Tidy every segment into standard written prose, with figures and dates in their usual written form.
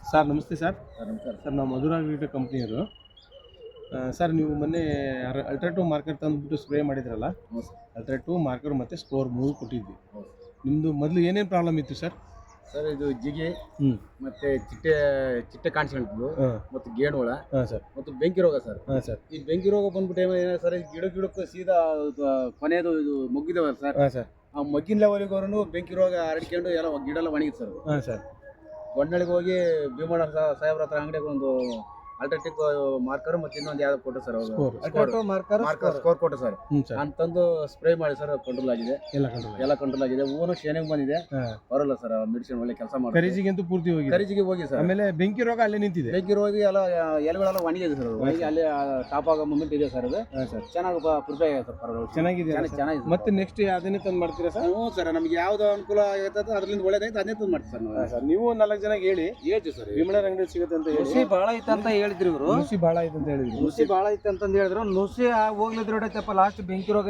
Sir ನಮಸ್ತೆ sir. ನಮಸ್ಕಾರ sir ನಾವು ಮಧುರಾಗ್ರಿಟೆಕ್ ಕಂಪ್ನಿಯವರು. ಸರ್ ನೀವು ಮೊನ್ನೆ ಅಲ್ಟ್ರಾಟು ಮಾರ್ಕರ್ ತಂದುಬಿಟ್ಟು ಸ್ಪ್ರೇ ಮಾಡಿದ್ರಲ್ಲ, ಹೌದು ಸರ್. ಅಲ್ಟ್ರಾಟು ಮಾರ್ಕರ್ ಮತ್ತು ಸ್ಕೋರ್ 3 ಕೊಟ್ಟಿದ್ವಿ. ಹೌದು ನಿಮ್ಮದು ಮೊದಲು ಏನೇನು ಪ್ರಾಬ್ಲಮ್ ಇತ್ತು ಸರ್? ಸರ್, ಇದು ಜಿಗಿ ಹ್ಞೂ ಮತ್ತೆ ಚಿಟ್ಟೆ ಕಾಣಿಸ್ಕೊಂಡಿದ್ವು ಹಾಂ ಮತ್ತು ಗೇಣುಳ ಹಾಂ ಸರ್ ಮತ್ತು ಬೆಂಕಿ ರೋಗ ಸರ್. ಹಾಂ ಸರ್ ಈ ಬೆಂಕಿ ರೋಗ ಬಂದ್ಬಿಟ್ಟು ಏನಾಗಿದೆ ಸರ್, ಗಿಡಕ್ಕೆ ಸೀದಾ ಕೊನೆಯದು ಇದು ಮೊಗ್ಗಿದಾವಲ್ಲ ಸರ್, ಹಾಂ ಸರ್ ಆ ಮೊಗ್ಗಿನ ಲೆವೆಲ್ವರೆಗೂ ಬೆಂಕಿ ರೋಗ ಹರಡ್ಕೊಂಡು ಎಲ್ಲ ಗಿಡ ಎಲ್ಲ ಒಣಗಿತ್ತು ಸರ್. ಹಾಂ ಸರ್ ಗೊಂಡಳಿಗೆ ಹೋಗಿ ಭೀಮಣ್ಣ ಸಾಹೇಬ್ರ ಹತ್ರ ಅಂಗಡಿಗೆ ಒಂದು ಅಲ್ಟ್ರಾಟೆಕ್ ಮಾರ್ಕರ್ ಮತ್ತೆ ಇನ್ನೊಂದು ಯಾವ್ದು ಕೊಟ್ಟು ಸರ್, ಸ್ಕೋರ್ ಕೊಟ್ಟು ಸರ್. ಹ್ಞೂ ಸರ್ ನಾನು ತಂದು ಸ್ಪ್ರೇ ಮಾಡಿ ಸರ್, ಕಂಟ್ರೋಲ್ ಆಗಿದೆ, ಎಲ್ಲ ಕಂಟ್ರೋಲ್ ಆಗಿದೆ. ಹೂವನು ಶೇನಿಗೆ ಬಂದಿದೆ, ಹಾಂ. ಬರಲ್ಲ ಸರ್. ಮೆಡಿಸಿನ್ ಒಳ್ಳೆ ಕೆಲಸ ಮಾಡಿ ಕರಿಜಿಗಂತೂ ಪೂರ್ತಿ ಹೋಗಿ ಕರಿಜಿಗೆ ಹೋಗಿ ಸರ್. ಆಮೇಲೆ ಬೆಂಕಿ ರೋಗ ಅಲ್ಲೇ ನಿಂತಿದೆ. ಬೆಂಕಿ ರೋಗ ಎಲ್ಲ ಎಲೆಗಳೆಲ್ಲ ಒಣಗಿದೆ ಸರ್. ಒಣಗಿ ಅಲ್ಲಿ ಟಾಪ್ ಆಗೋ ಮೂಮೆಂಟ್ ಇದೆ ಸರ್. ಅದು ಹಾಂ ಸರ್ ಚೆನ್ನಾಗಿ ಪ್ರಿಪೇರ್ ಆಗಿದೆ ಸರ್. ಪರವಾಗಿಲ್ಲ, ಚೆನ್ನಾಗಿದೆ ಚೆನ್ನಾಗಿದೆ. ಮತ್ತೆ ನೆಕ್ಸ್ಟ್ ಅದನ್ನೇ ತಂದು ಮಾಡ್ತೀರಾ ಸರ್? ಹ್ಞೂ ಸರ್, ನಮ್ಗೆ ಯಾವ್ದು ಅನುಕೂಲ ಆಗುತ್ತೆ ಅದರಿಂದ ಒಳ್ಳೇದಾಯ್ತು ಅದನ್ನೇ ತಂದು ಮಾಡ್ತೀವಿ ಸರ್ ನಾವು. ಹಾಂ ಸರ್, ನೀವು 4 ಜನಕ್ಕೆ ಹೇಳಿ ಹೇಳ್ತೀವಿ ಸರ್. ಭೀಮಣ್ಣರ ಅಂಗಡಿ ಸಿಗುತ್ತೆ ಅಂತ ಹೇಳಿ. ನುಸಿ ಭಾಳ ಐತೆ ಅಂತ ಹೇಳಿದ್ರು ಇವರು. ನುಸಿ ಭಾಳ ಐತೆ ಅಂತ ಹೇಳಿದ್ರು. ನುಸಿ ಭಾಳ ಐತೆ ಅಂತಂದು ಹೇಳಿದ್ರು. ನುಸಿ ಹೋಗ್ಲಿದ್ರು ಹೊಡೈತಪ್ಪ, ಲಾಸ್ಟ್ ಬೆಂಕಿ ರೋಗ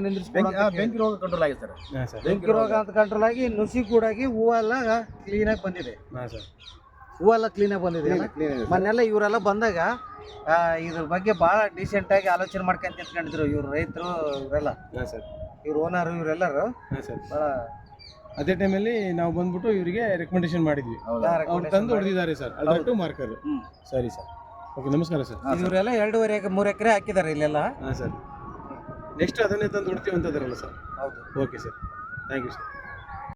ಬೆಂಕಿ ರೋಗ ಕಂಟ್ರೋಲ್ ಆಗಿದೆ ಸರ್. ಹಾಂ ಸರ್ ಬೆಂಕಿ ರೋಗ ಅಂತ ಕಂಟ್ರೋಲ್ ಆಗಿ ನುಸಿ ಕೂಡಾಗಿ ಹೂವೆಲ್ಲ ಕ್ಲೀನಾಗಿ ಬಂದಿದೆ. ಹಾಂ ಸರ್ ಹೂವೆಲ್ಲ ಕ್ಲೀನಾಗಿ ಬಂದಿದೆ. ಮೊನ್ನೆಲ್ಲ ಇವರೆಲ್ಲ ಬಂದಾಗ ಇದ್ರ ಬಗ್ಗೆ ಭಾಳ ಡೀಸೆಂಟಾಗಿ ಆಲೋಚನೆ ಮಾಡ್ಕೊಂತ ನಿಂತ್ಕೊಂಡಿದ್ರು ಇವ್ರು ರೈತರು, ಇವರೆಲ್ಲ ಹಾಂ ಸರ್ ಇವ್ರು ಓನರು ಇವರೆಲ್ಲರೂ ಹಾಂ ಸರ್. ಭಾಳ ಅದೇ ಟೈಮಲ್ಲಿ ನಾವು ಬಂದ್ಬಿಟ್ಟು ಇವರಿಗೆ ರೆಕಮೆಂಡೇಶನ್ ಮಾಡಿದ್ವಿ. ಅವ್ರು ತಂದು ಹೊಡೆದಿದ್ದಾರೆ ಸರ್ ಅಲ್ಟ್ರಾಟು ಮಾರ್ಕರ್. ಸರಿ ಸರ್, ಓಕೆ ನಮಸ್ಕಾರ ಸರ್. ಇವರೆಲ್ಲ 2.5-3 ಎಕರೆ ಹಾಕಿದ್ದಾರೆ ಇಲ್ಲೆಲ್ಲ. ಹಾಂ ಸರ್, ನೆಕ್ಸ್ಟ್ ಅದನ್ನೇ ತಂದು ಹೊಡ್ತೀವಿ ಅಂತಂದ್ರಲ್ಲ ಸರ್? ಹೌದು. Okay sir, thank you sir.